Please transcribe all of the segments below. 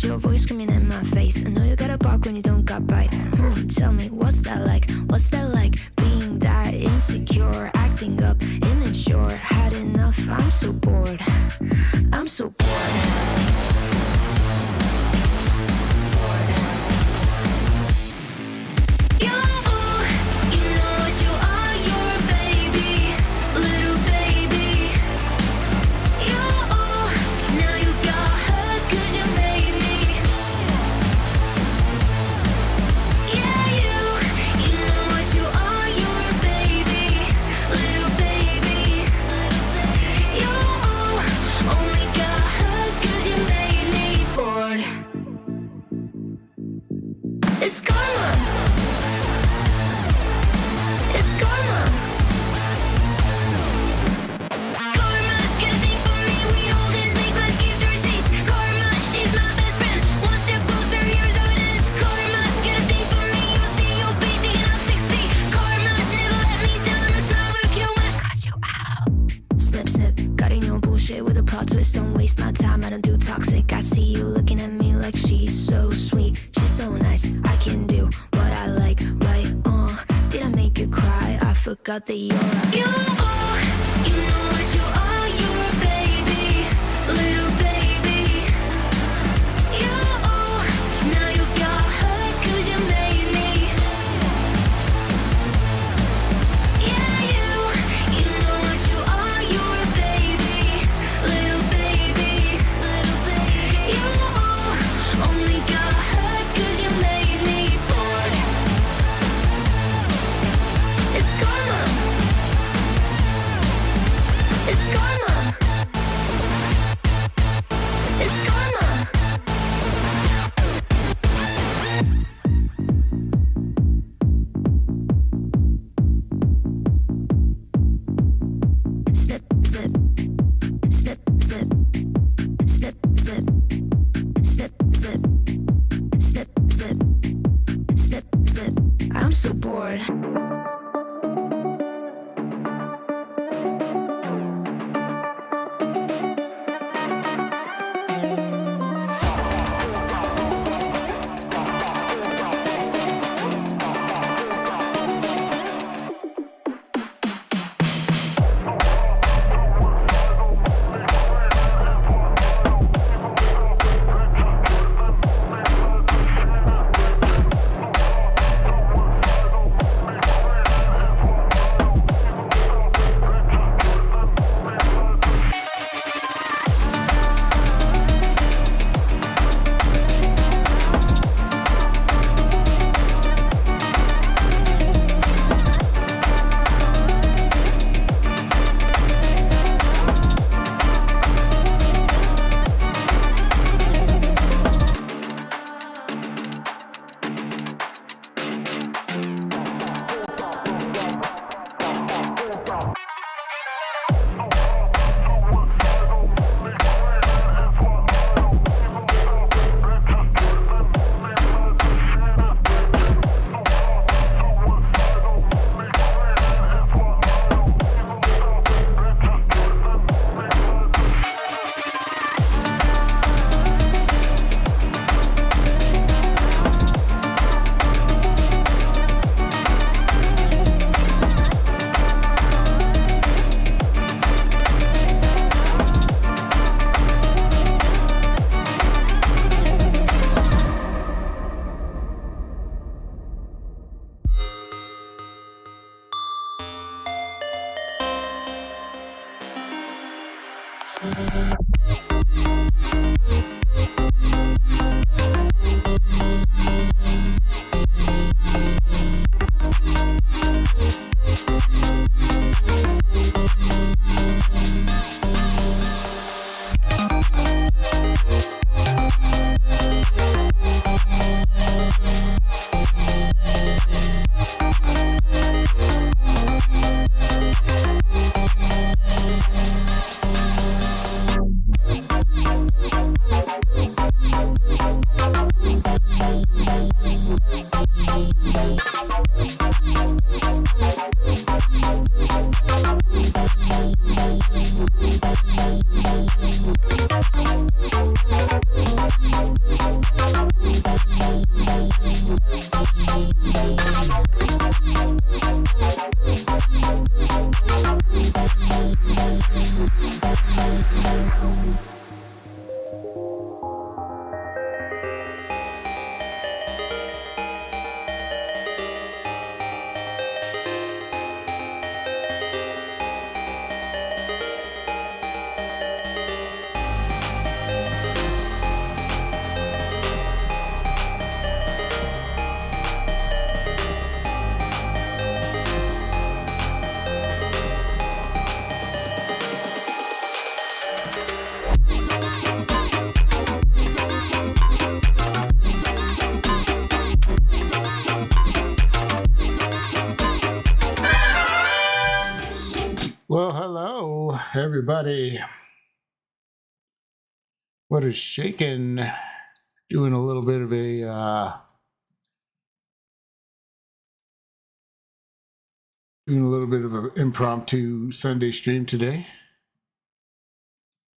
It's your voice screaming in my face. I know you gotta bark when you don't got bite. Tell me, what's that like? What's that like? Being that insecure, acting up, immature. Had enough, I'm so bored. I'm so bored. It's karma. It's karma. Karma's got a thing for me. We hold hands, make plans, keep the receipts. Karma, she's my best friend. One step closer, here's how it ends. Karma's got a thing for me. You'll see your beat, digging up 6 feet. Karma's never let me down. A smile will kill when I cut you out. Snip, snip, got in your bullshit with a plot twist. Don't waste my time, I don't do toxic. I see you looking at me like she's so sweet. She's so nice, I can do what I like, right? Did I make you cry? I forgot that you're right. You know what you are, you're a baby, little baby. You, now you got hurt 'cause you made me. Yeah, you know what you are, you're a baby, little baby, little baby. You only got hurt 'cause you made me bored. It's karma. It's karma. It's karma. Snip, snip, snip, snip, snip, snip, snip, snip, snip, snip, snip, snip. I'm so bored. Well, hello, everybody. What is shaking? Doing a little bit of a an impromptu Sunday stream today.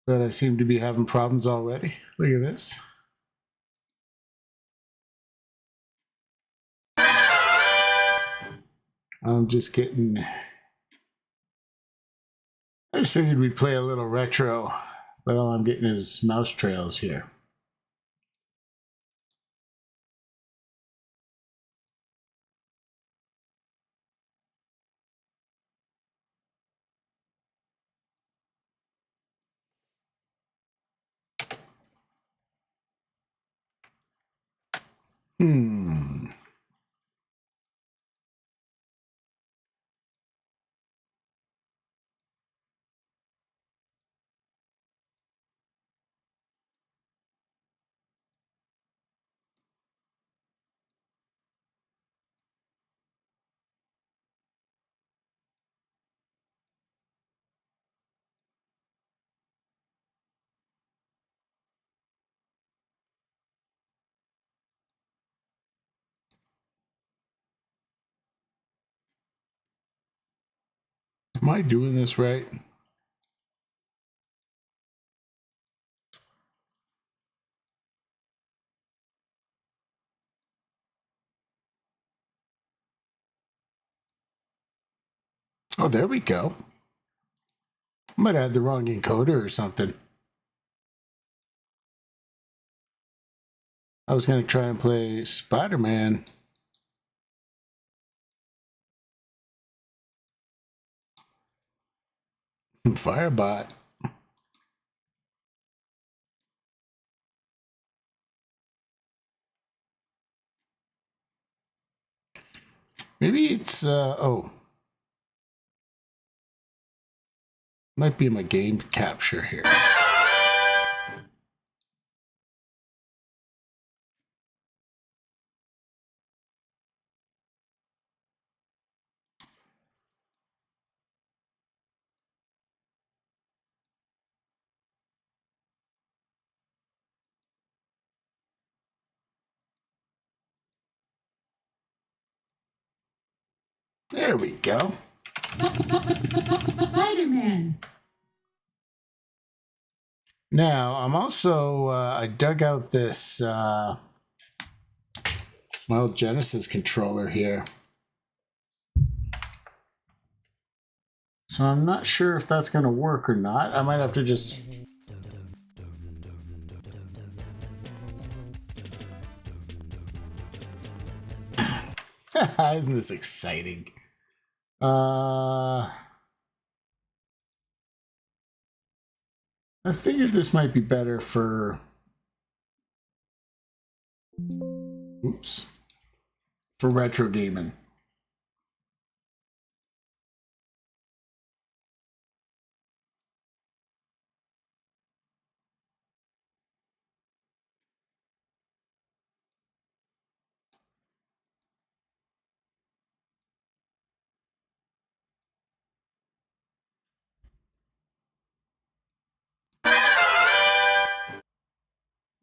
But I seem to be having problems already. Look at this. I'm just getting. I just figured we'd play a little retro, but all I'm getting is mouse trails here. Hmm. Am I doing this right? Oh, there we go. I might have had the wrong encoder or something. I was going to try and play Spider-Man. Firebot. Maybe it's, might be my game capture here. There we go. Spider-Man. Now, I'm also, I dug out this, my old Genesis controller here. So I'm not sure if that's going to work or not. I might have to just... Isn't this exciting? I figured this might be better for... Oops. For retro gaming.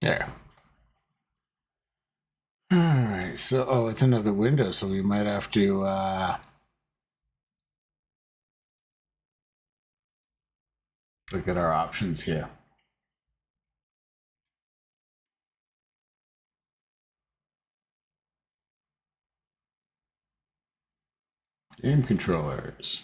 There. All right, so, oh, it's another window, so we might have to, look at our options here. Game controllers.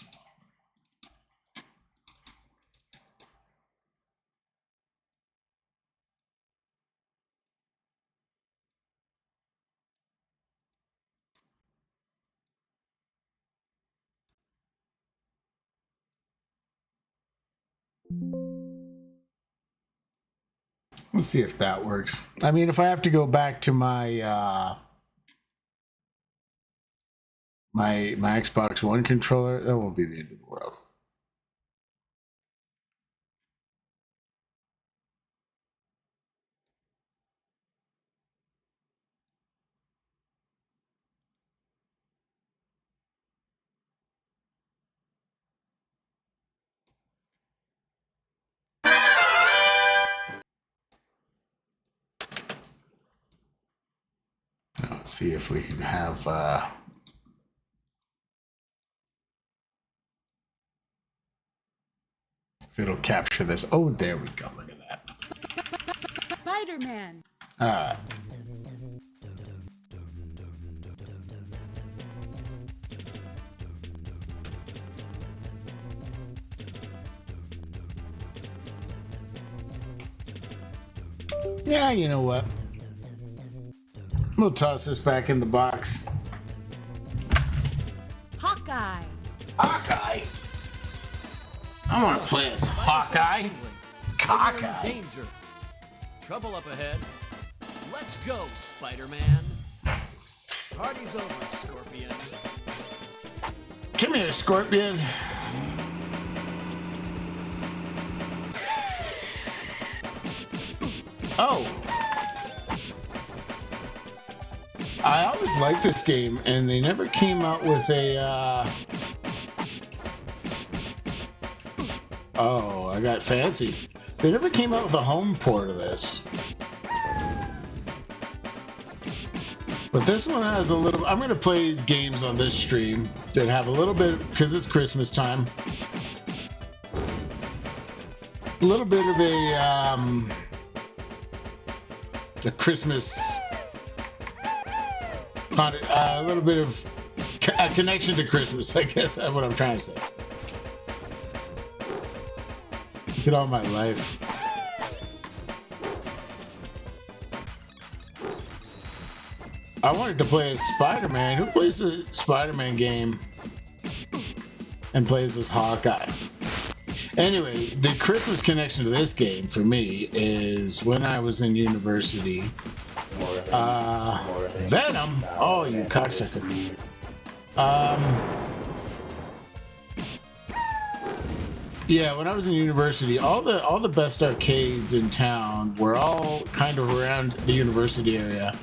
Let's see if that works. I mean, if I have to go back to my my Xbox One controller, that won't be the end of the world. Let's see if we can have if it'll capture this. Oh, there we go. Look at that. Spider-Man. Yeah, you know what? We'll toss this back in the box. Hawkeye. Hawkeye? I want to play as Hawkeye. Cockeye. Danger. Trouble up ahead. Let's go, Spider-Man. Party's over, Scorpion. Come here, Scorpion. Oh. I always liked this game, and they never came out with a, Oh, I got fancy. They never came out with a home port of this. But this one has a little... I'm going to play games on this stream that have a little bit... Because it's Christmas time. A little bit of a Christmas... a little bit of a connection to Christmas, I guess that's what I'm trying to say. Look at all my life. I wanted to play as Spider-Man. Who plays a Spider-Man game and plays as Hawkeye? Anyway, the Christmas connection to this game for me is when I was in university. Venom? Oh, you cocksucker. Yeah, when I was in university, all the best arcades in town were all kind of around the university area.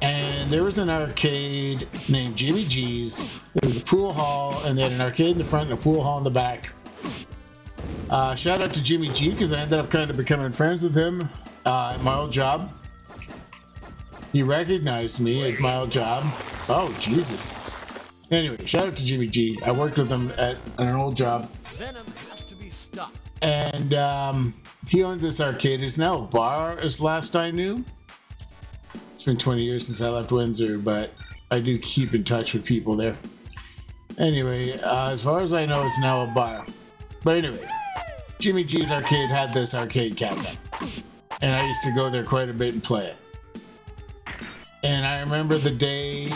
And there was an arcade named Jimmy G's. There was a pool hall, and they had an arcade in the front and a pool hall in the back. Shout out to Jimmy G, because I ended up kind of becoming friends with him at my old job. He recognized me at my old job. Oh, Jesus. Anyway, shout out to Jimmy G. I worked with him at an old job. Venom has to be stopped. And he owned this arcade. It's now a bar, as last I knew. It's been 20 years since I left Windsor, but I do keep in touch with people there. Anyway, as far as I know, it's now a bar. But anyway, Jimmy G's arcade had this arcade cabinet. And I used to go there quite a bit and play it. And I remember the day,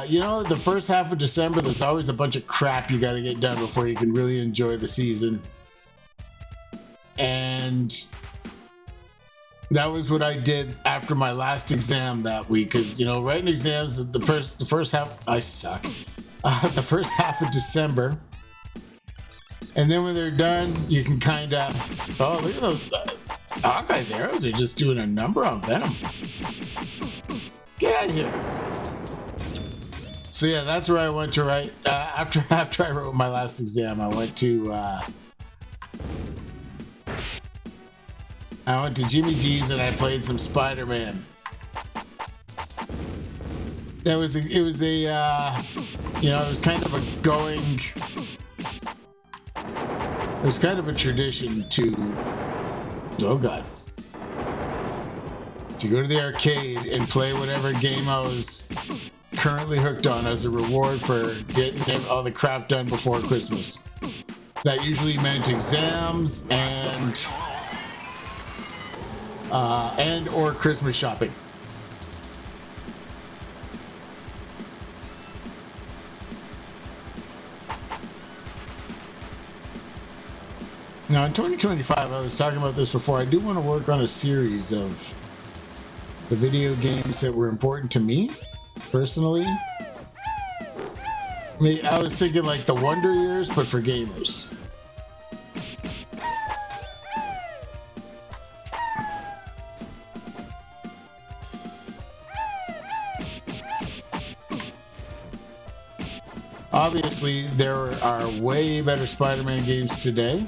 you know, the first half of December, there's always a bunch of crap you got to get done before you can really enjoy the season. And that was what I did after my last exam that week. Because, you know, writing exams, the first half, I suck. The first half of December. And then when they're done, you can kind of, oh, look at those. Hawkeye's arrows are just doing a number on Venom. Get out of here. So yeah, that's where I went to write. After I wrote my last exam, I went to Jimmy G's and I played some Spider-Man. It was a you know, it was kind of a going. It was kind of a tradition to, oh God, to go to the arcade and play whatever game I was currently hooked on as a reward for getting all the crap done before Christmas. That usually meant exams and or Christmas shopping. Now in 2025, I was talking about this before, I do want to work on a series of the video games that were important to me, personally. I was thinking like the Wonder Years, but for gamers. Obviously, there are way better Spider-Man games today.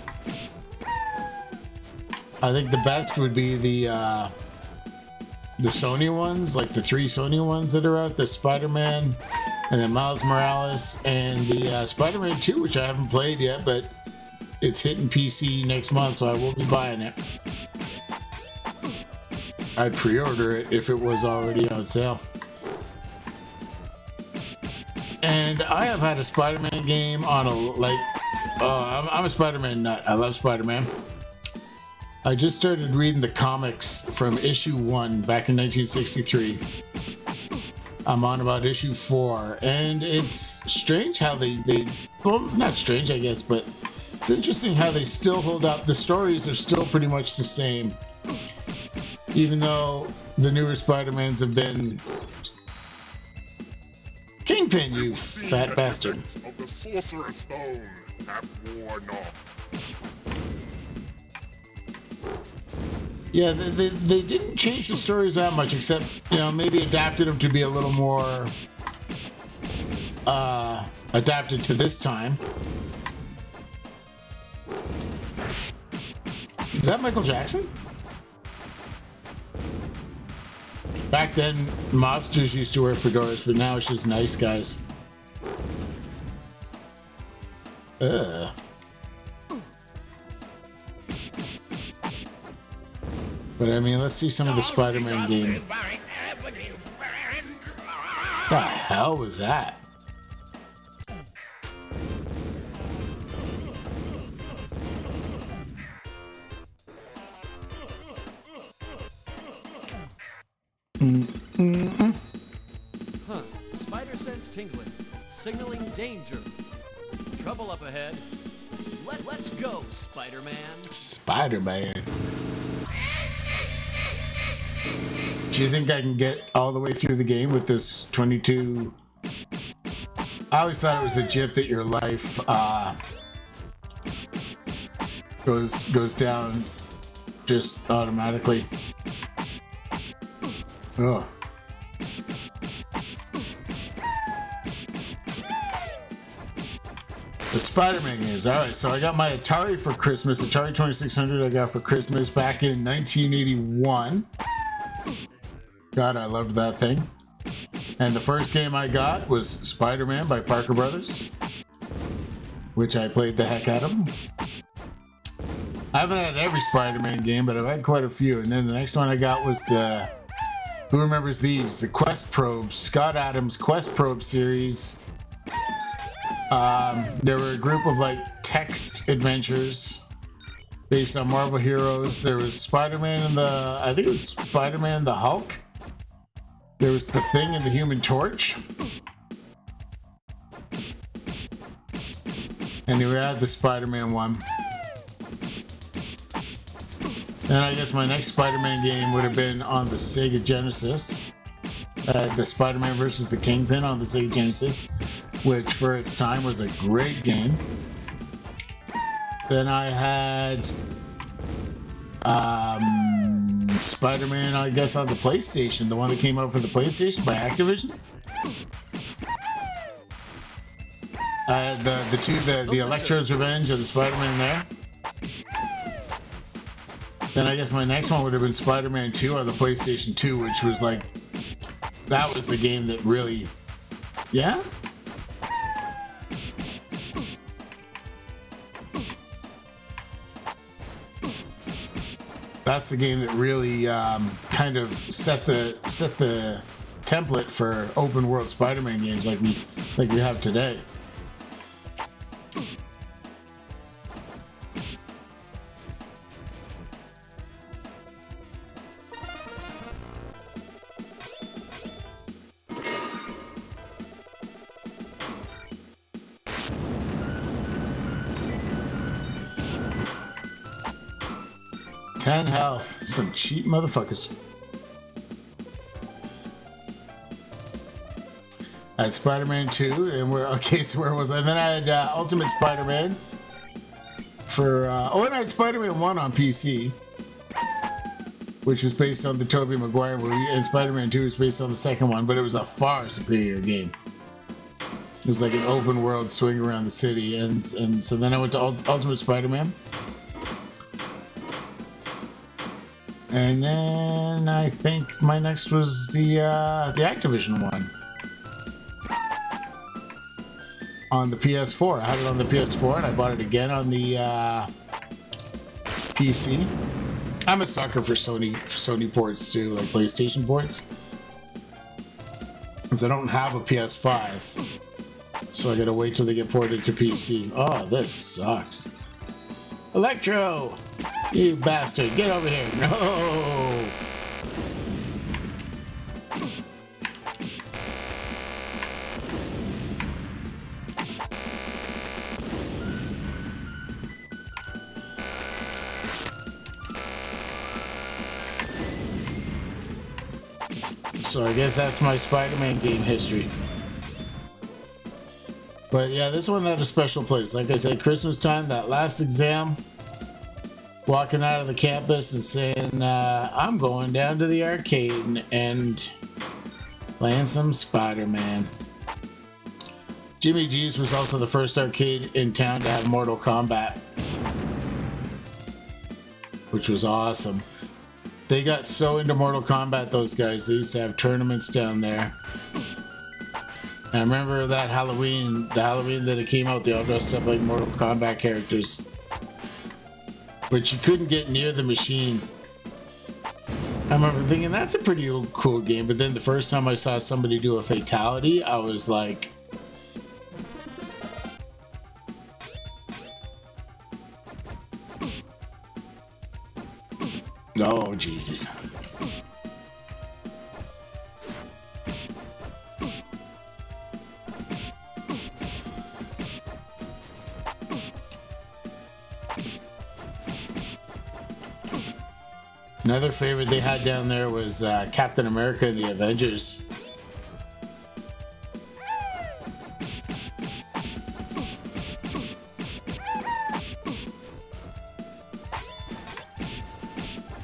I think the best would be the the Sony ones, like the 3 Sony ones that are out, the Spider-Man, and then Miles Morales, and the Spider-Man 2, which I haven't played yet, but it's hitting PC next month, so I will be buying it. I'd pre-order it if it was already on sale. And I have had a Spider-Man game on I'm a Spider-Man nut. I love Spider-Man. I just started reading the comics from issue 1 back in 1963. I'm on about issue 4, and it's strange how they well, not strange, I guess, but it's interesting how they still hold up. The stories are still pretty much the same, even though the newer Spider-Mans have been... Kingpin, you fat bastard. Of the Sorcerer's Stone have worn off. Yeah, they didn't change the stories that much, except, maybe adapted them to be a little more adapted to this time. Is that Michael Jackson? Back then, mobsters used to wear fedoras, but now it's just nice guys. Ugh. But I mean, let's see some of the Spider-Man game. What the hell was that? Huh. Spider sense tingling. Signaling danger. Trouble up ahead. Let's go, Spider-Man. Spider-Man. Do you think I can get all the way through the game with this 22? I always thought it was a jip that your life goes down just automatically. Ugh. The Spider-Man games. Alright, so I got my Atari for Christmas. Atari 2600 I got for Christmas back in 1981. God, I loved that thing. And the first game I got was Spider-Man by Parker Brothers, which I played the heck out of. I haven't had every Spider-Man game, but I've had quite a few. And then the next one I got was the... Who remembers these? The Quest Probes. Scott Adams Quest Probe series. There were a group of text adventures based on Marvel heroes. There was Spider-Man and I think it was Spider-Man and the Hulk. There was the Thing and the Human Torch. And we had the Spider-Man one. Then I guess my next Spider-Man game would have been on the Sega Genesis. The Spider-Man versus the Kingpin on the Sega Genesis, which for its time was a great game. Then I had Spider-Man, I guess, on the PlayStation, the one that came out for the PlayStation by Activision. I had the Electro's Revenge and the Spider-Man there. Then I guess my next one would have been Spider-Man 2 on the PlayStation 2, which was that was the game that really, yeah? That's the game that really kind of set the template for open world Spider-Man games like we have today. Health. Some cheap motherfuckers. I had Spider-Man 2, and where was I? And then I had Ultimate Spider-Man for, and I had Spider-Man 1 on PC, which was based on the Tobey Maguire movie, and Spider-Man 2 was based on the second one, but it was a far superior game. It was like an open world swing around the city, and so then I went to Ultimate Spider-Man. And then I think my next was the Activision one on the PS4. I had it on the PS4 and I bought it again on the PC. I'm a sucker for Sony ports too, like PlayStation ports, because I don't have a PS5, so I gotta wait till they get ported to PC. Oh, this sucks. Electro, you bastard, get over here! No. So I guess that's my Spider-Man game history. But yeah, this one had a special place. Like I said, Christmas time, that last exam, walking out of the campus and saying, I'm going down to the arcade and playing some Spider-Man. Jimmy G's was also the first arcade in town to have Mortal Kombat, which was awesome. They got so into Mortal Kombat, those guys. They used to have tournaments down there. And I remember that Halloween, the Halloween that it came out, they all dressed up like Mortal Kombat characters. But you couldn't get near the machine. I remember thinking, that's a pretty cool game. But then the first time I saw somebody do a fatality, I was like, oh, Jesus. Another favorite they had down there was Captain America and the Avengers.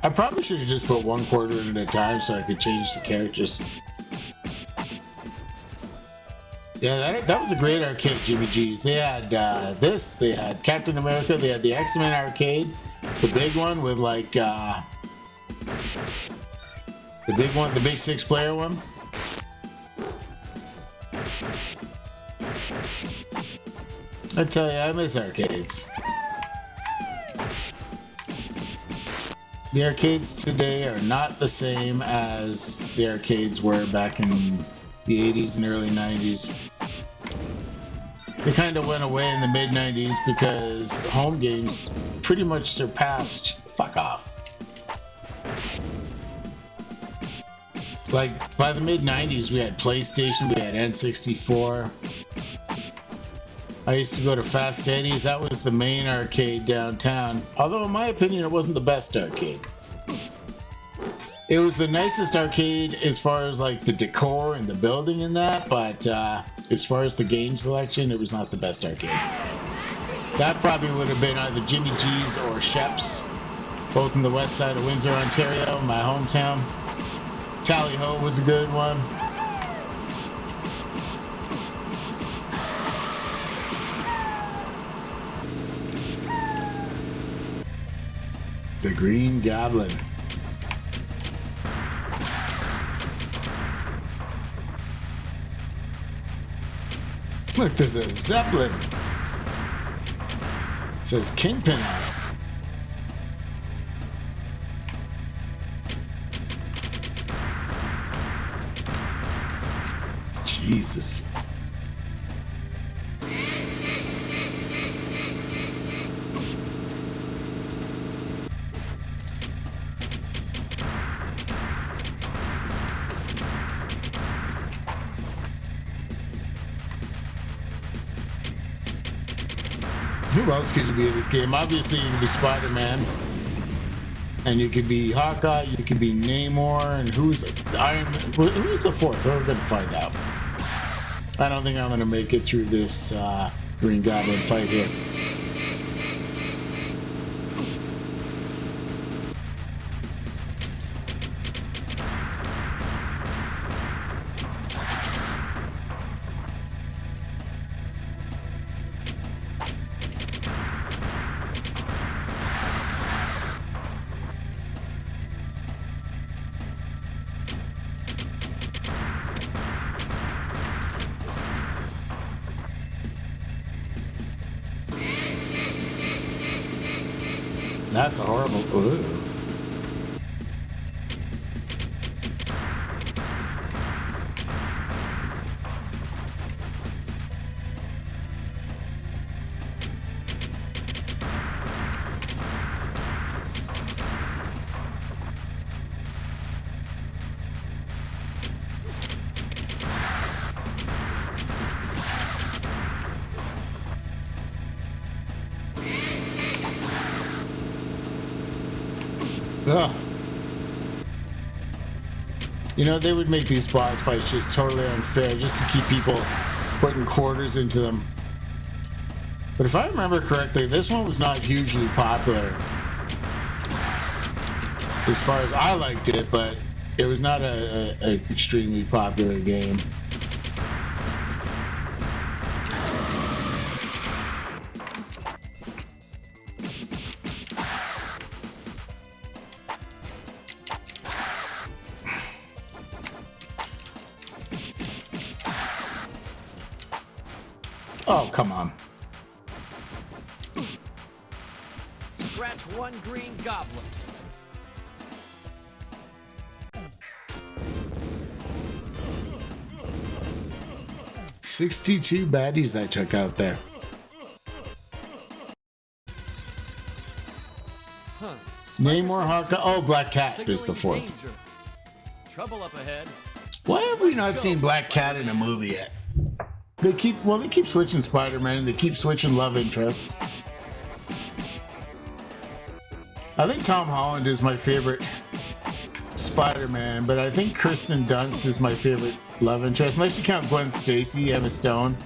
I probably should have just put one quarter in at a time so I could change the characters. Yeah, that was a great arcade, Jimmy G's. They had this, they had Captain America, they had the X-Men arcade, the big one with like, the big one, the big 6-player one. I tell you, I miss arcades. The arcades today are not the same as the arcades were back in the 80s and early 90s. They kind of went away in the mid 90s because home games pretty much surpassed fuck off. Like by the mid 90s, we had PlayStation, we had N64. I used to go to Fast Eddie's. That was the main arcade downtown. Although, in my opinion, it wasn't the best arcade. It was the nicest arcade as far as like the decor and the building and that, but as far as the game selection, it was not the best arcade. That probably would have been either Jimmy G's or Shep's, both in the west side of Windsor, Ontario, my hometown. Tally Ho was a good one. The Green Goblin. Look, there's a Zeppelin. It says Kingpin on it. Jesus. Who else could you be in this game? Obviously, you could be Spider-Man, and you could be Hawkeye, you could be Namor, and who's Iron Man? Who's the fourth? We're going to find out. I don't think I'm going to make it through this Green Goblin fight here. That's a horrible. Ooh. Ugh. You know, they would make these boss fights just totally unfair just to keep people putting quarters into them. But if I remember correctly, this one was not hugely popular. As far as I liked it, but it was not a extremely popular game. Oh, come on. Scratch one green goblin. $62 baddies I took out there. Huh. Namor, Hawkeye. Oh, Black Cat is the Signaling fourth. danger. Trouble up ahead. Why have we not seen Black Cat in a movie yet? They keep switching Spider-Man and they keep switching love interests. I think Tom Holland is my favorite Spider-Man, but I think Kirsten Dunst is my favorite love interest, unless you count Gwen Stacy, Emma Stone.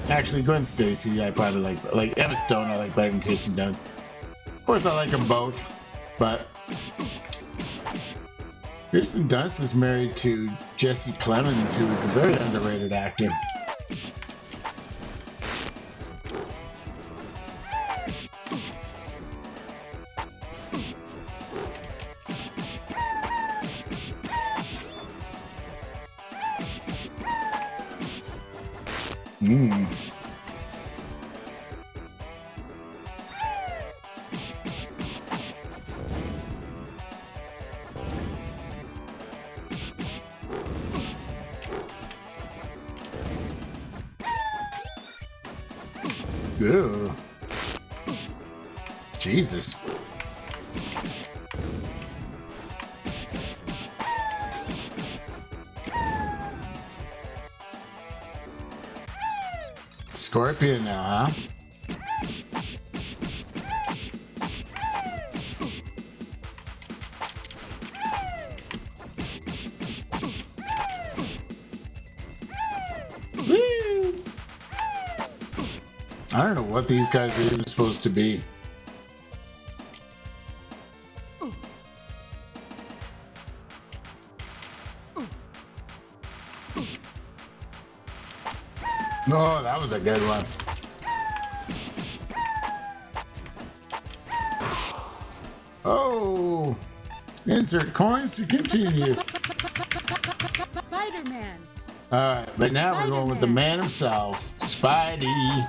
Actually, Gwen Stacy I probably like Emma Stone I like better than Kirsten Dunst. Of course I like them both, but Kirsten Dunst is married to Jesse Plemons, who is a very underrated actor. Ew. Jesus. Scorpion now, huh? Woo! I don't know what these guys are even supposed to be. Oh, that was a good one. Oh, insert coins to continue. Spider-Man. All right, but now we're going with the man himself, Spidey.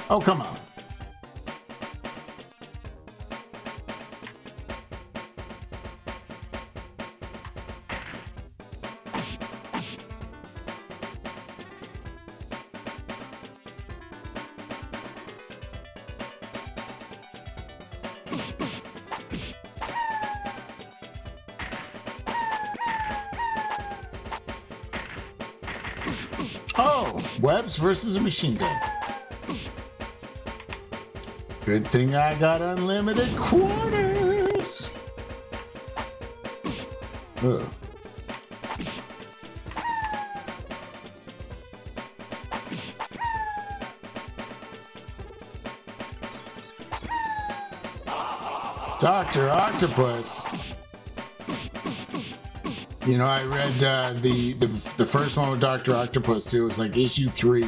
Oh, come on. Oh, webs versus a machine gun. Good thing I got unlimited quarters. Ugh. Dr. Octopus. You know, I read the first one with Dr. Octopus. It was like issue 3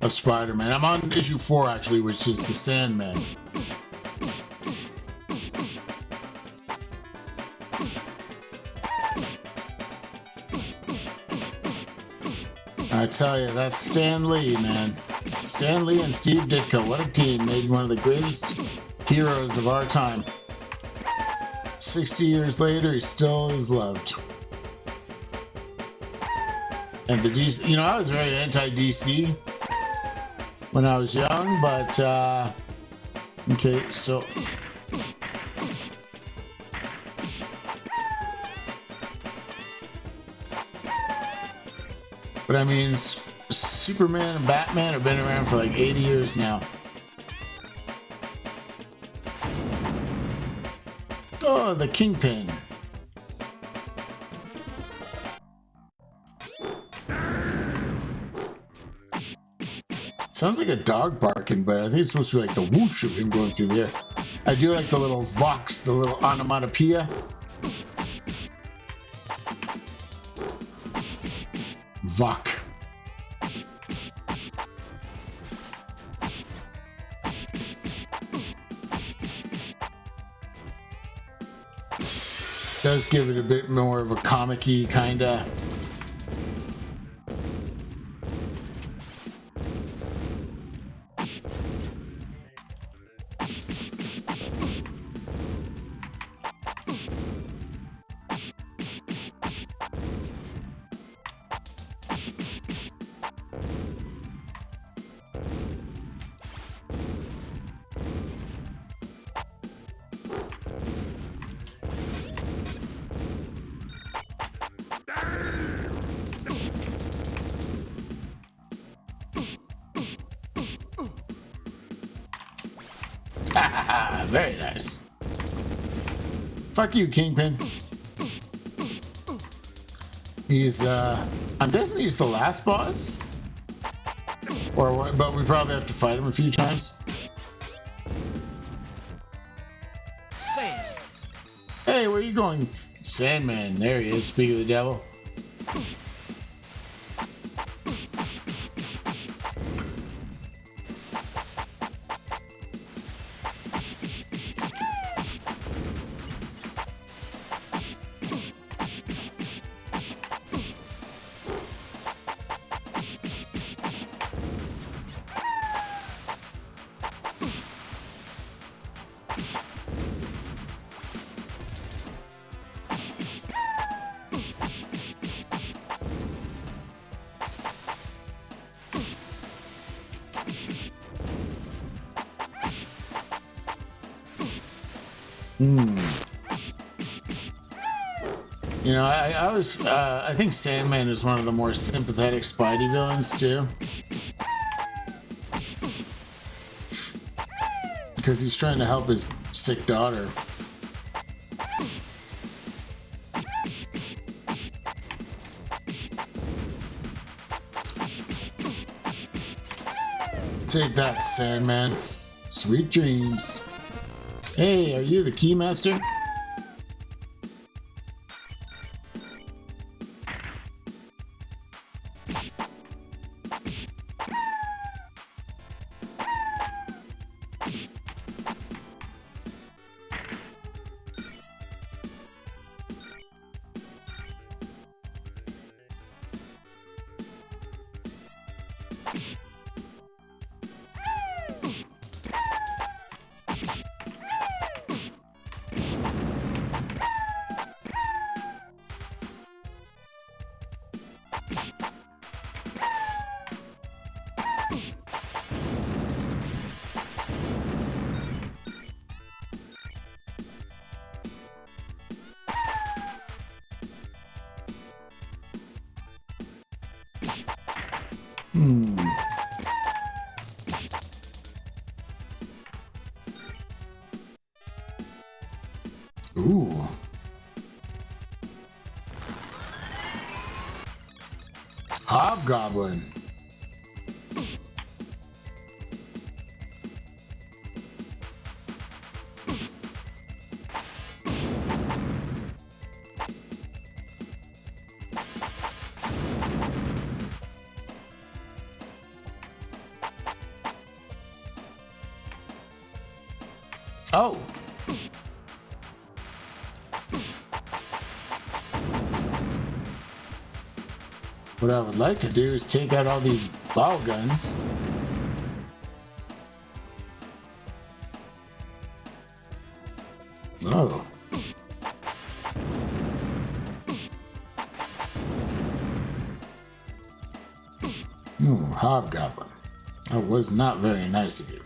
of Spider-Man. I'm on issue 4 actually, which is the Sandman. I tell you, that's Stan Lee, man. Stan Lee and Steve Ditko, what a team. Made one of the greatest heroes of our time. 60 years later, he still is loved. And the DC, you know, I was very anti-DC when I was young, but, okay, so... But I mean, Superman and Batman have been around for like 80 years now. Oh, the Kingpin. Sounds like a dog barking, but I think it's supposed to be like the whoosh of him going through the air. I do like the little vox, the little onomatopoeia. Vok. Does give it a bit more of a comic-y kinda. Very nice. Fuck you, Kingpin. He's, I'm guessing he's the last boss? Or what, but we probably have to fight him a few times. Sand. Hey, where you going? Sandman, there he is, speak of the devil. You know, I think Sandman is one of the more sympathetic Spidey villains too, because he's trying to help his sick daughter. Take that, Sandman. Sweet dreams. Hey, are you the Keymaster? Ooh. Hobgoblin. Oh. What I would like to do is take out all these ball guns. Oh. Hobgoblin. That was not very nice of you.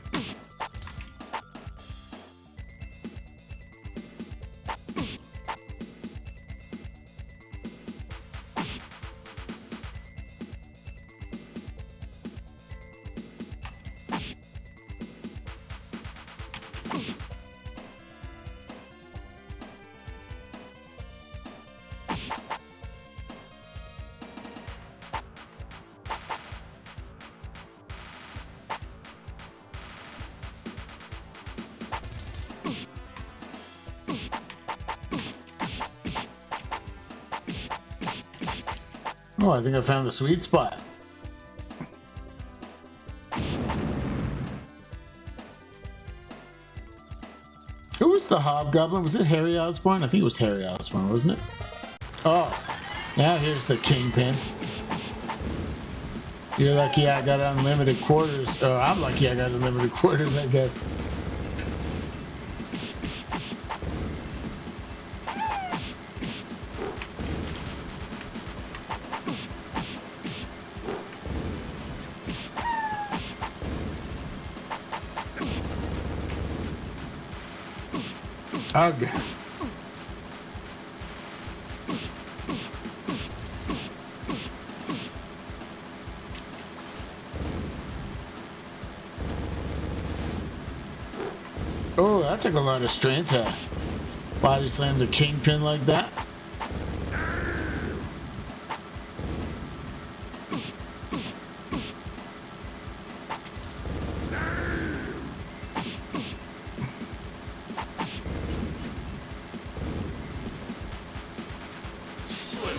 Oh, I think I found the sweet spot. Who was the Hobgoblin? Was it Harry Osborn? I think it was Harry Osborn, wasn't it? Oh, now here's the Kingpin. You're lucky I got unlimited quarters. Or I'm lucky I got unlimited quarters, I guess. Ugh. Oh, that took a lot of strength to body slam the Kingpin like that.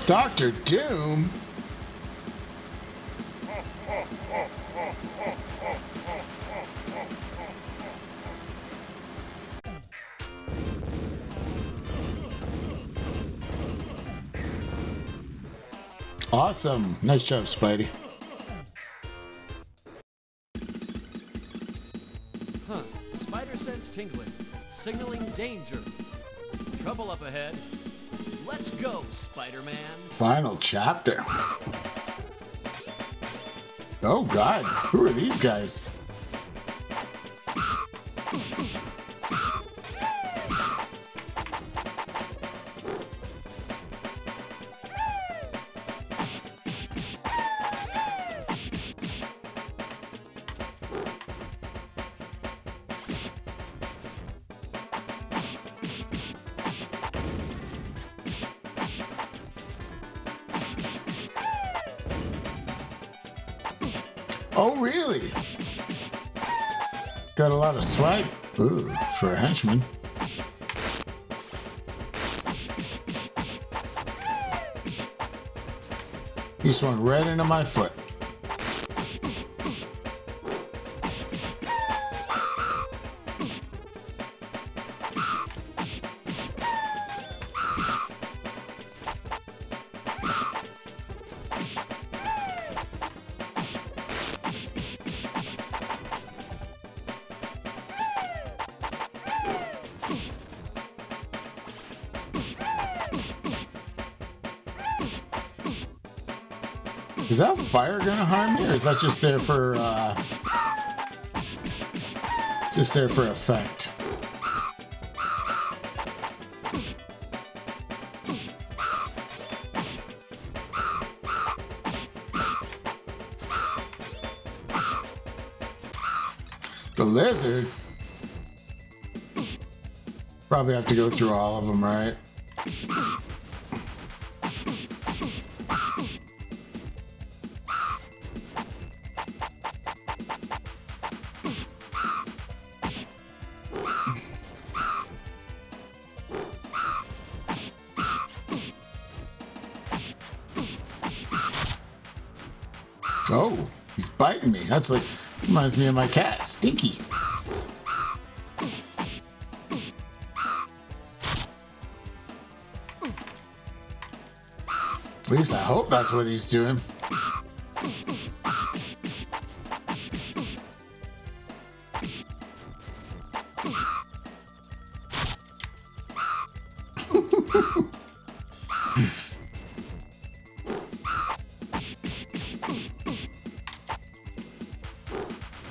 Dr. Doom? Awesome. Nice job, Spidey. Huh. Spider sense tingling. Signaling danger. Trouble up ahead. Let's go, Spider-Man. Final chapter. Oh God, who are these guys? Oh, really? Got a lot of swag. Ooh, for a henchman. He swung right into my foot. Is that fire gonna harm me, or is that just there for effect? The lizard? Probably have to go through all of them, right? Oh, he's biting me. That's like, reminds me of my cat, Stinky. At least I hope that's what he's doing.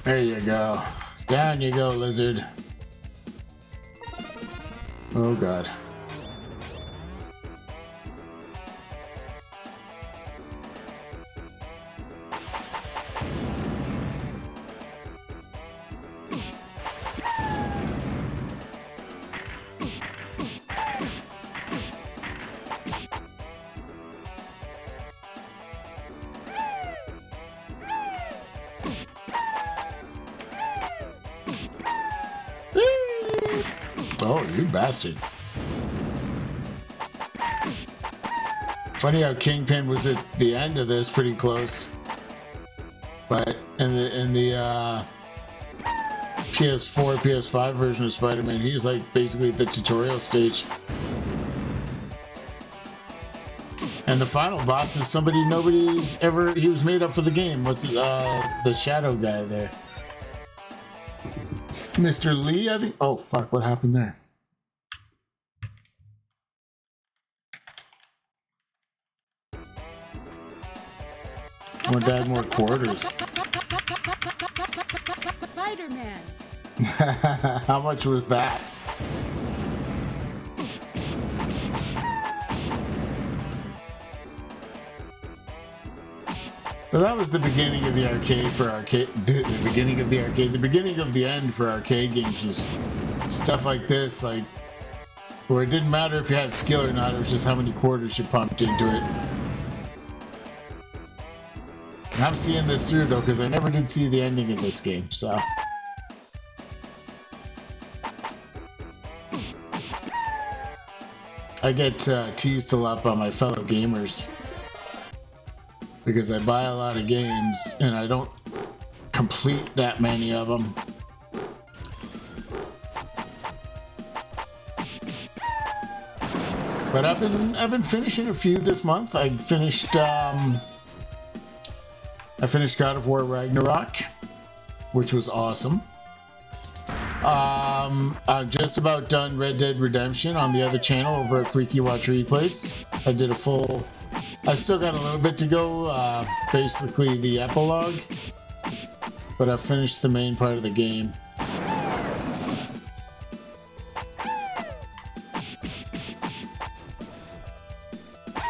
There you go. Down you go, lizard. Oh, God. Oh, you bastard. Funny how Kingpin was at the end of this, pretty close. But in the PS4, PS5 version of Spider-Man, he's like basically at the tutorial stage. And the final boss is somebody nobody's ever, he was made up for the game. What's the shadow guy there? Mr. Lee, I think. Oh, fuck, what happened there? I want to add more quarters. Spider-Man. How much was that? So that was the beginning of the arcade for arcade. The beginning of the arcade. The beginning of the end for arcade games was stuff like this, like where it didn't matter if you had skill or not. It was just how many quarters you pumped into it. I'm seeing this through though, because I never did see the ending of this game. So. I get teased a lot by my fellow gamers because I buy a lot of games and I don't complete that many of them. But I've been finishing a few this month. I finished God of War Ragnarok, which was awesome. I'm just about done Red Dead Redemption on the other channel over at Freaky Watch Replays. I did a full... I still got a little bit to go, basically the epilogue, but I finished the main part of the game.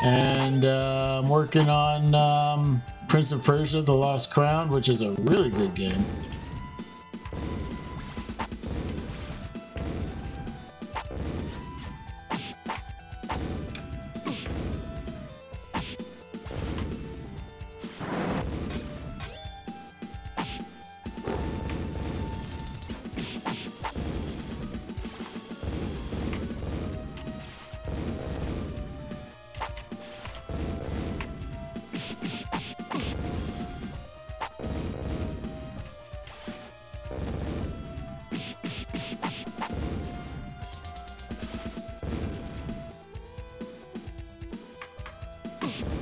And I'm working on Prince of Persia: The Lost Crown, which is a really good game.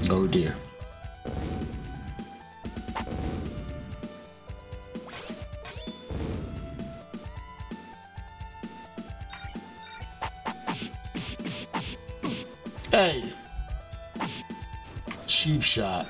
Oh dear. Hey! Cheap shot.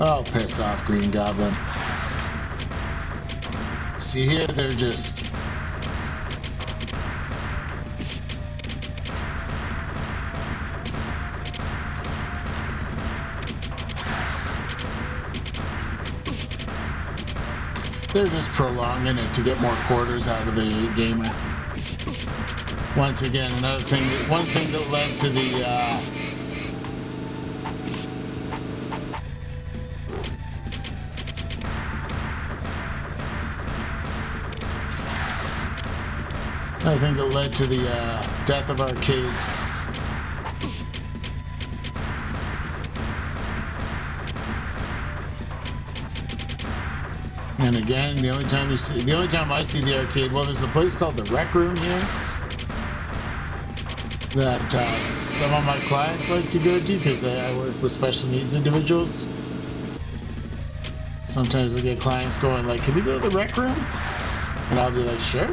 Oh, piss off, Green Goblin. See here, they're just... They're just prolonging it to get more quarters out of the gamer. Once again, one thing that led to the I think it led to the death of arcades. And again, the only time I see the arcade, well, there's a place called the Rec Room here that some of my clients like to go to because I work with special needs individuals. Sometimes we get clients going like, "Can we go to the Rec Room?" And I'll be like, "Sure."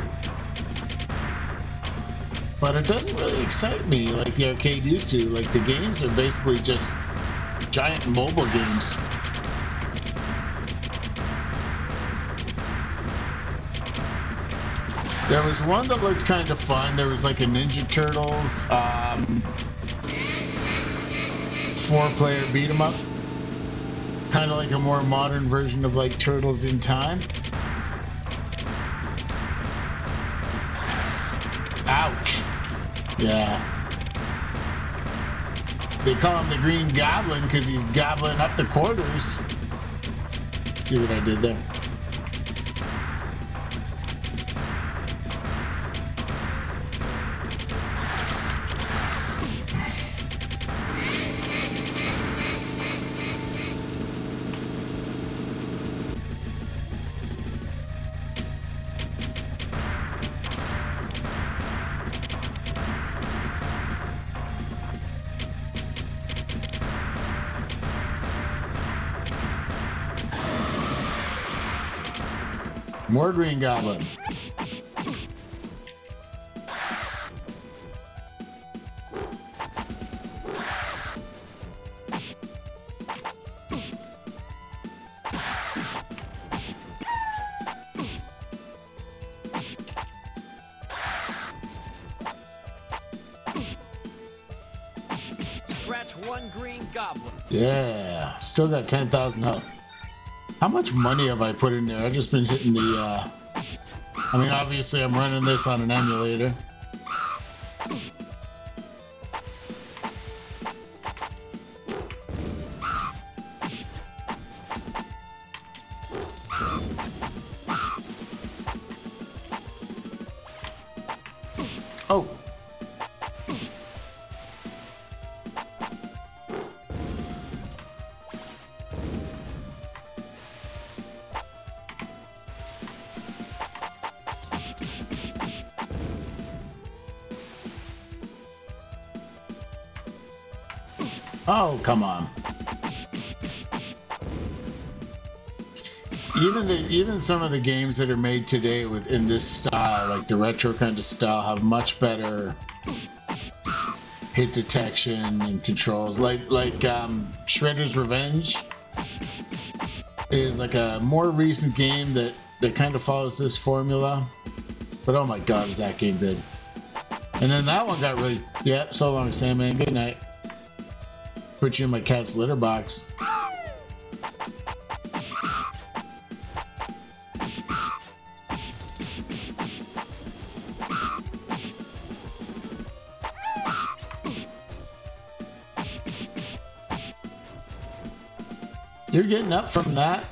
But it doesn't really excite me like the arcade used to. Like the games are basically just giant mobile games. There was one that looked kind of fun. There was like a Ninja Turtles 4-player beat 'em up. Kind of like a more modern version of like Turtles in Time. Ouch. Yeah. They call him the Green Goblin because he's gobbling up the quarters. See what I did there? More Green Goblin. Scratch one Green Goblin. Yeah, still got 10,000 health. How much money have I put in there? I've just been hitting the, I mean, obviously I'm running this on an emulator. Oh. Oh, come on. Even some of the games that are made today within this style, like the retro kind of style, have much better hit detection and controls. Like Shredder's Revenge is like a more recent game that kind of follows this formula. But oh my god, is that game good. And then that one got really, yeah, so long, Sandman, good night. Put you in my cat's litter box. You're getting up from that.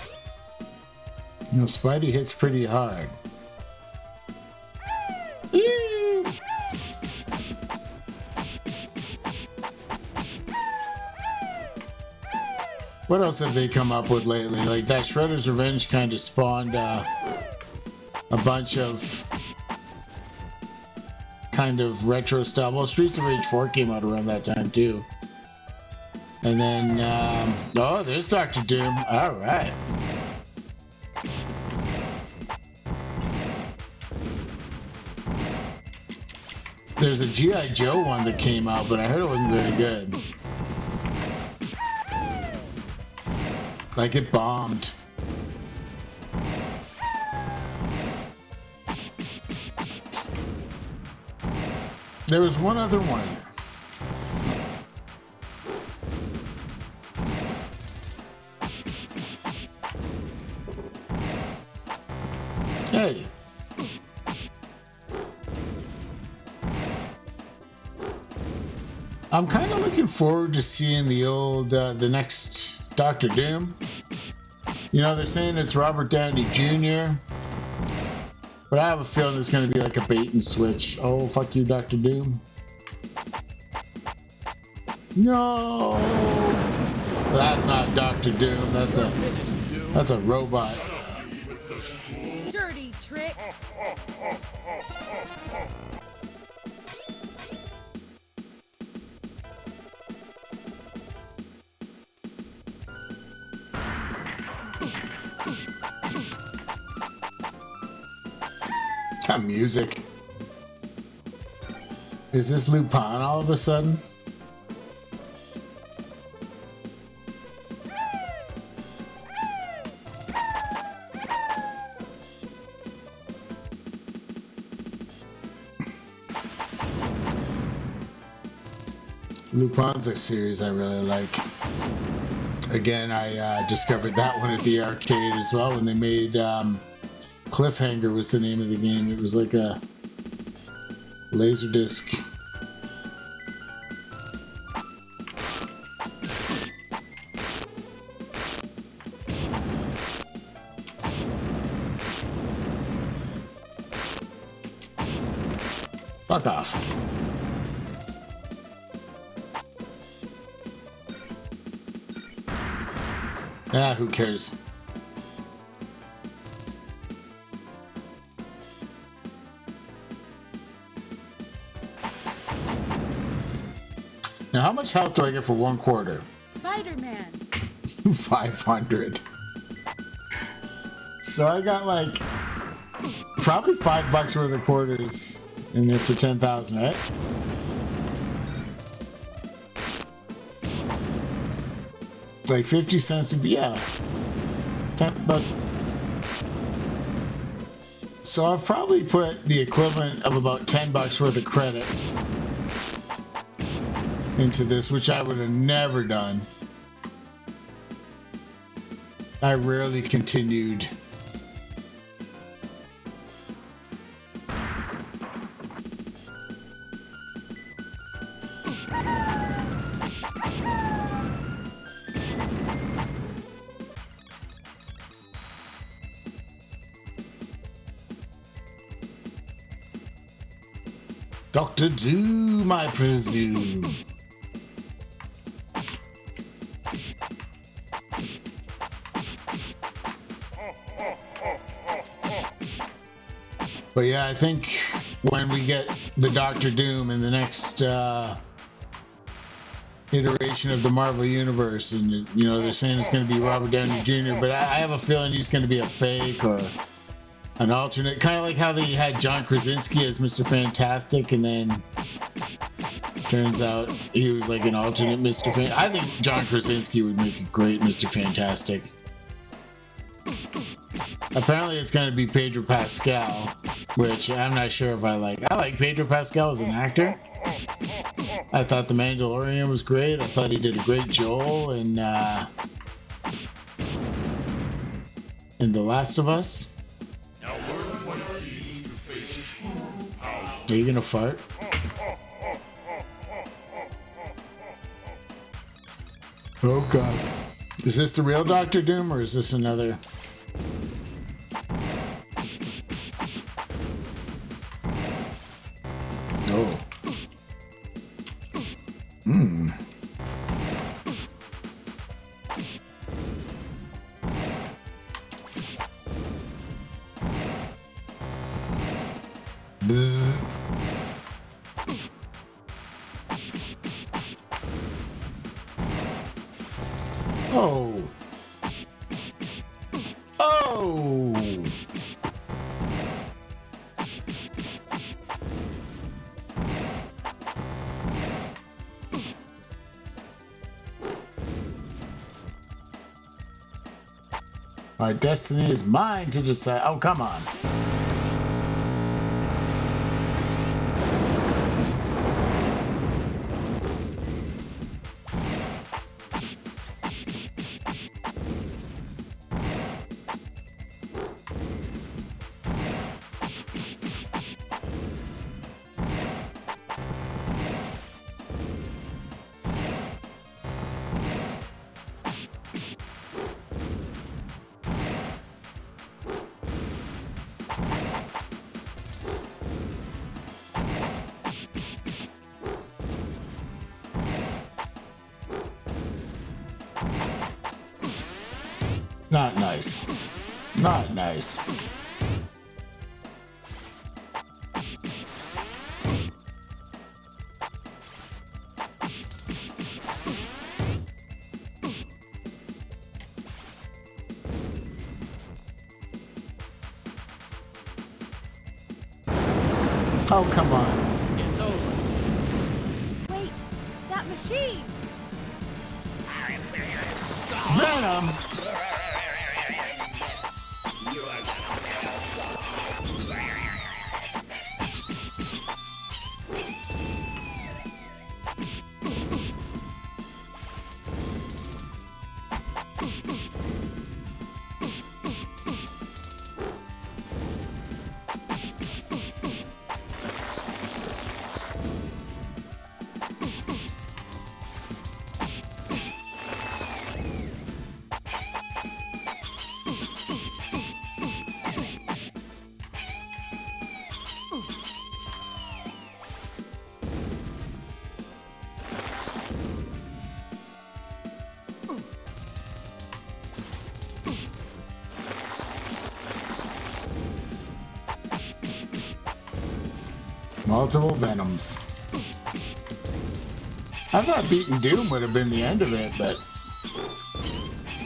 You know, Spidey hits pretty hard. Ew. What else have they come up with lately? Like that Shredder's Revenge kind of spawned a bunch of kind of retro style. Well, Streets of Rage 4 came out around that time too. And then, oh, there's Dr. Doom. All right. There's a G.I. Joe one that came out, but I heard it wasn't very good. Like it bombed. There was one other one. Hey. I'm kind of looking forward to seeing the old, the next Dr. Doom. You know, they're saying it's Robert Downey Jr. But I have a feeling it's going to be like a bait and switch. Oh, fuck you, Dr. Doom. No! That's not Dr. Doom. That's a robot. Dirty trick. That music. Is this Lupin all of a sudden? Lupin's a series I really like. Again, I discovered that one at the arcade as well when they made Cliffhanger was the name of the game. It was like a laser disc. Fuck off. Ah, who cares? Now, how much health do I get for 1 quarter? Spider-Man. 500. So I got like probably $5 worth of quarters in there for 10,000, right? Like 50 cents would be, yeah. 10 bucks. So I've probably put the equivalent of about $10 worth of credits into this, which I would have never done. I rarely continued. Dr. Doom, I presume. But yeah, I think when we get the Dr. Doom in the next iteration of the Marvel Universe, and you know they're saying it's going to be Robert Downey Jr., but I have a feeling he's going to be a fake or an alternate, kind of like how they had John Krasinski as Mr. Fantastic, and then turns out he was like an alternate Mr. Fantastic. I think John Krasinski would make a great Mr. Fantastic. Apparently it's going to be Pedro Pascal, which I'm not sure if I like. I like Pedro Pascal as an actor. I thought The Mandalorian was great. I thought he did a great Joel in The Last of Us. Are you gonna fart? Oh god. Is this the real Doctor Doom or is this another? Oh. Bzzz. Oh. Oh. My destiny is mine to decide. Oh, come on. nice. Not nice. Oh, come on. It's over. Wait, that machine! Venom! Multiple Venoms. I thought beating Doom would have been the end of it, but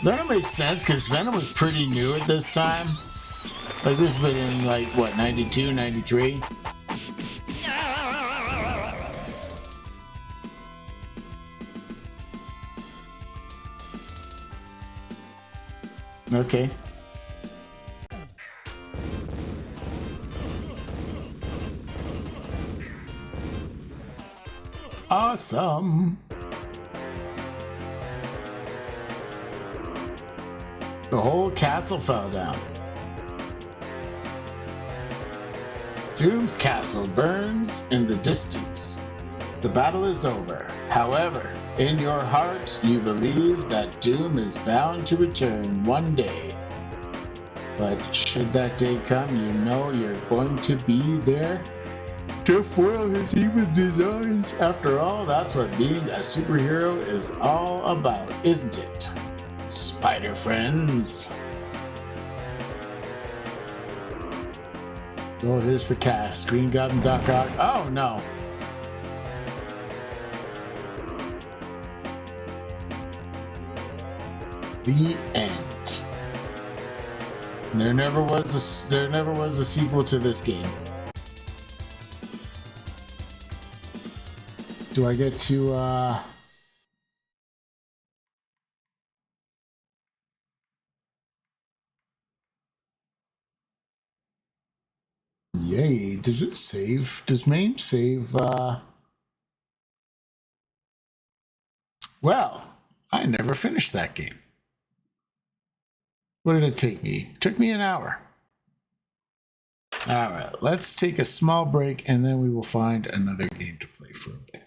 Venom makes sense because Venom was pretty new at this time. Like this has been in like what, 92, 93? Okay. Awesome. The whole castle fell down. Doom's castle burns in the distance. The battle is over. However, in your heart, you believe that Doom is bound to return one day. But should that day come, you know you're going to be there to foil his evil designs. After all, that's what being a superhero is all about, isn't it? Spider friends. Oh, here's the cast. Green Goblin, Doc Ock. Oh, no. The end. There never was a sequel to this game. Do I get to Yay, does it save? Does MAME save Well, I never finished that game. What did it take me? It took me an hour. All right, let's take a small break and then we will find another game to play for a bit.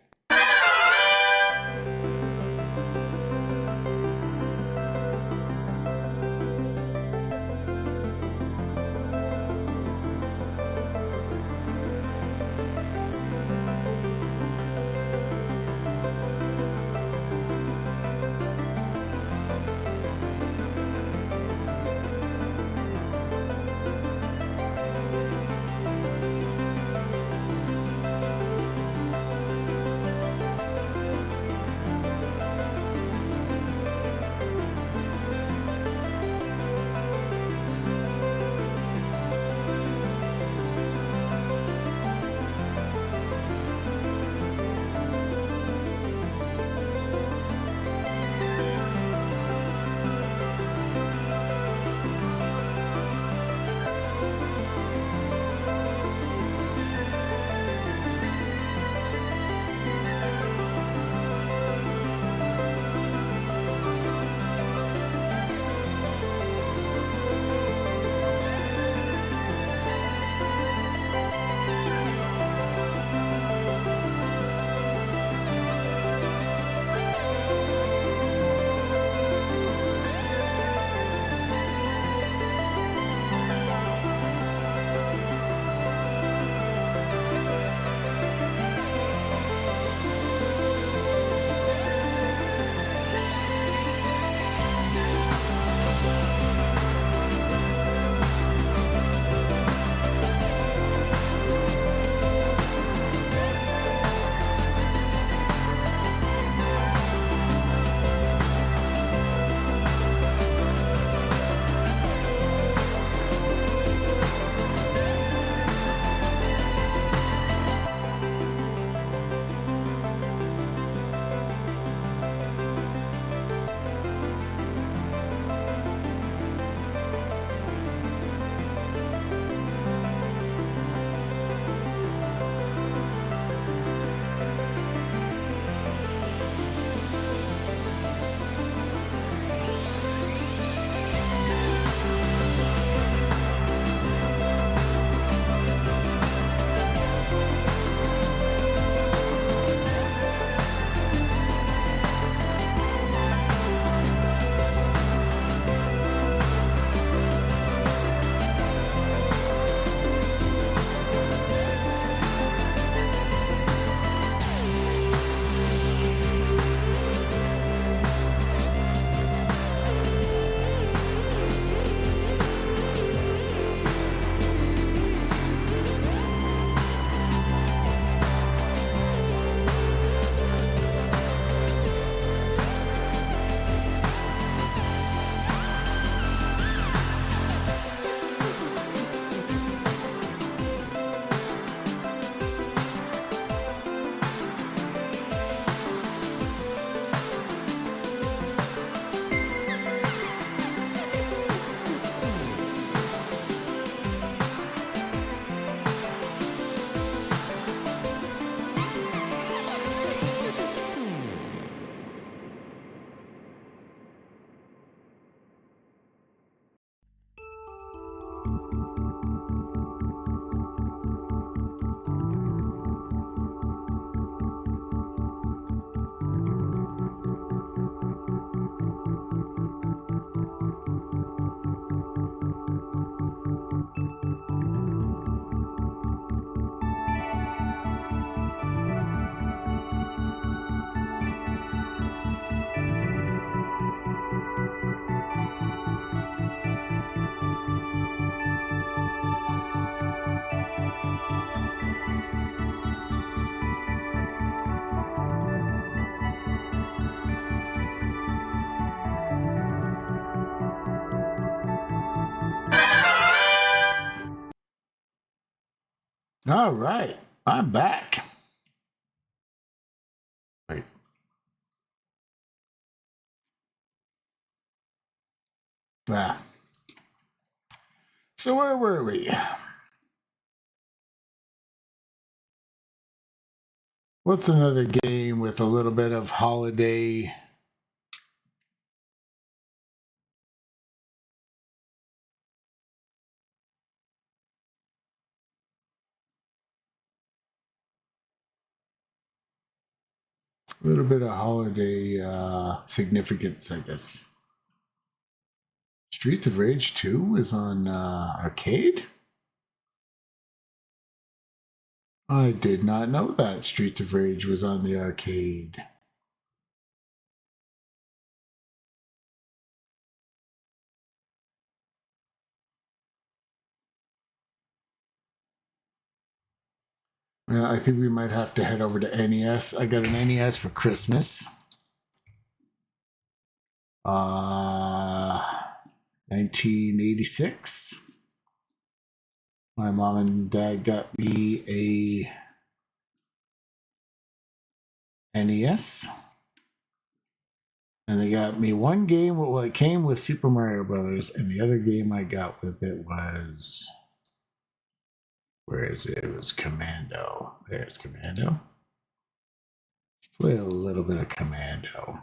All right, I'm back. Wait. Ah. So where were we? What's another game with a little bit of holiday? A little bit of holiday significance, I guess. Streets of Rage 2 is on arcade? I did not know that Streets of Rage was on the arcade. I think we might have to head over to NES. I got an NES for Christmas. 1986. My mom and dad got me a NES. And they got me one game. Well, it came with Super Mario Brothers, and the other game I got with it was... Where is it? It was Commando. There's Commando. Let's play a little bit of Commando.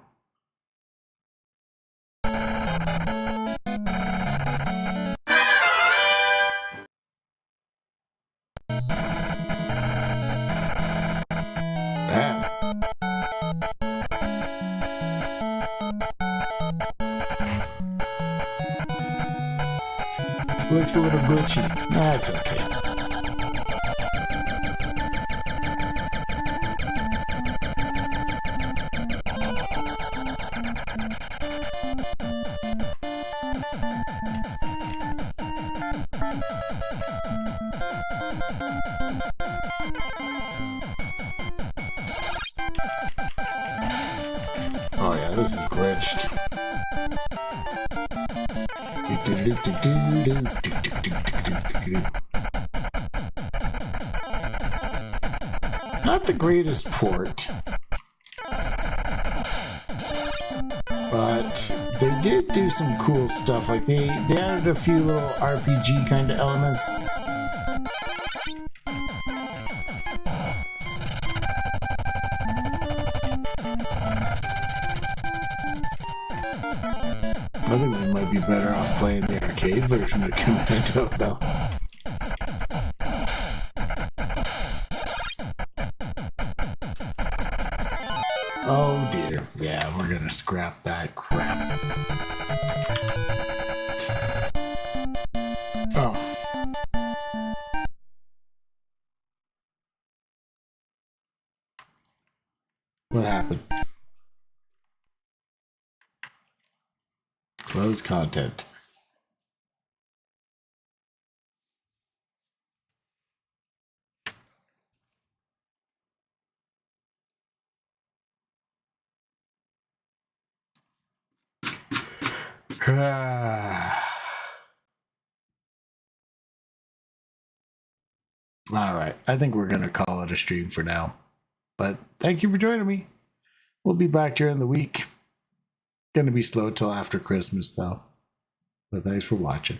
Damn. Looks a little glitchy. That's okay. Oh yeah, this is glitched. Not the greatest port, but they did do some cool stuff. Like they added a few little RPG kind of elements. I think we might be better off playing the arcade version of Commando, though. Oh dear. Yeah, we're gonna scrap that crap. Oh. What happened? Close content. All right. I think we're going to call it a stream for now. But thank you for joining me. We'll be back during the week. Going to be slow till after Christmas, though. But thanks for watching.